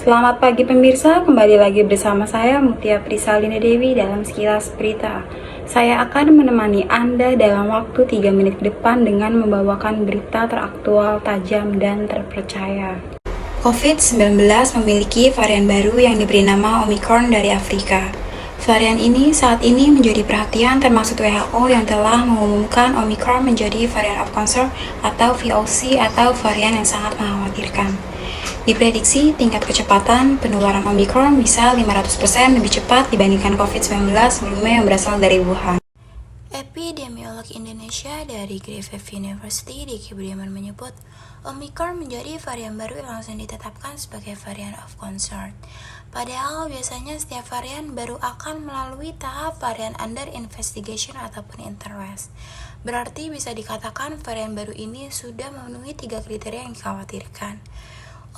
Selamat pagi pemirsa, kembali lagi bersama saya Mutia Prisalina Dewi dalam Sekilas Berita. Saya akan menemani Anda dalam waktu 3 menit ke depan dengan membawakan berita teraktual, tajam, dan terpercaya. COVID-19 memiliki varian baru yang diberi nama Omicron dari Afrika. Varian ini saat ini menjadi perhatian termasuk WHO yang telah mengumumkan Omicron menjadi varian of concern atau VOC atau varian yang sangat mengkhawatirkan. Diprediksi tingkat kecepatan penularan Omicron bisa 500% lebih cepat dibandingkan COVID-19 sebelumnya yang berasal dari Wuhan. Epidemiolog Indonesia dari Griffith University, Diki Budiman menyebut, Omicron menjadi varian baru yang langsung ditetapkan sebagai varian of concern. Padahal biasanya setiap varian baru akan melalui tahap varian under investigation ataupun interest. Berarti bisa dikatakan varian baru ini sudah memenuhi 3 kriteria yang dikhawatirkan.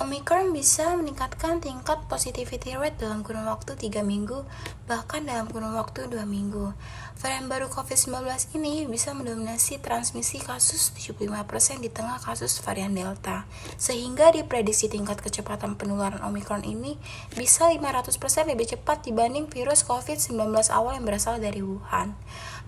Omicron bisa meningkatkan tingkat positivity rate dalam kurun waktu 3 minggu, bahkan dalam kurun waktu 2 minggu. Varian baru COVID-19 ini bisa mendominasi transmisi kasus 75% di tengah kasus varian Delta, sehingga diprediksi tingkat kecepatan penularan Omicron ini bisa 500% lebih cepat dibanding virus COVID-19 awal yang berasal dari Wuhan.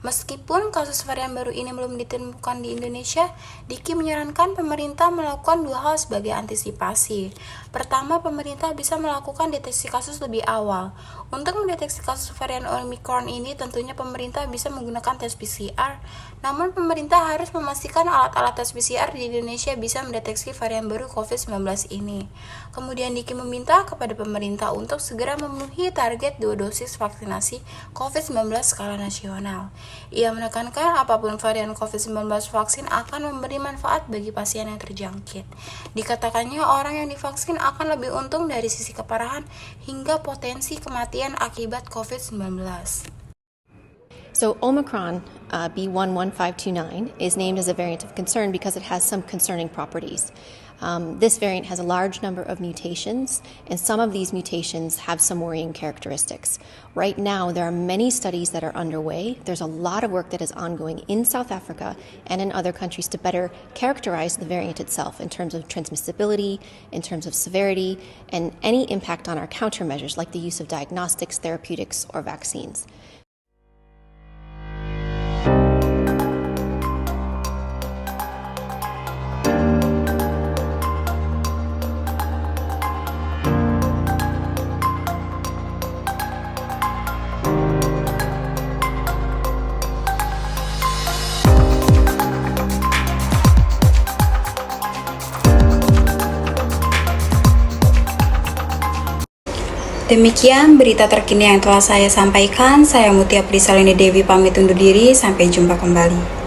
Meskipun kasus varian baru ini belum ditemukan di Indonesia, Diki menyarankan pemerintah melakukan 2 hal sebagai antisipasi. Pertama, pemerintah bisa melakukan deteksi kasus lebih awal. Untuk mendeteksi kasus varian Omicron ini, tentunya pemerintah bisa menggunakan tes PCR. Namun, pemerintah harus memastikan alat-alat tes PCR di Indonesia bisa mendeteksi varian baru COVID-19 ini. Kemudian Diki meminta kepada pemerintah untuk segera memenuhi target 2 dosis vaksinasi COVID-19 skala nasional. Ia menekankan apapun varian COVID-19 vaksin akan memberi manfaat bagi pasien yang terjangkit. Dikatakannya orang yang divaksin akan lebih untung dari sisi keparahan hingga potensi kematian akibat COVID-19. So Omicron, B11529, is named as a variant of concern because it has some concerning properties. This variant has a large number of mutations, and some of these mutations have some worrying characteristics. Right now, there are many studies that are underway. There's a lot of work that is ongoing in South Africa and in other countries to better characterize the variant itself in terms of transmissibility, in terms of severity, and any impact on our countermeasures like the use of diagnostics, therapeutics, or vaccines. Demikian berita terkini yang telah saya sampaikan. Saya Mutia Prisalina Dewi pamit undur diri. Sampai jumpa kembali.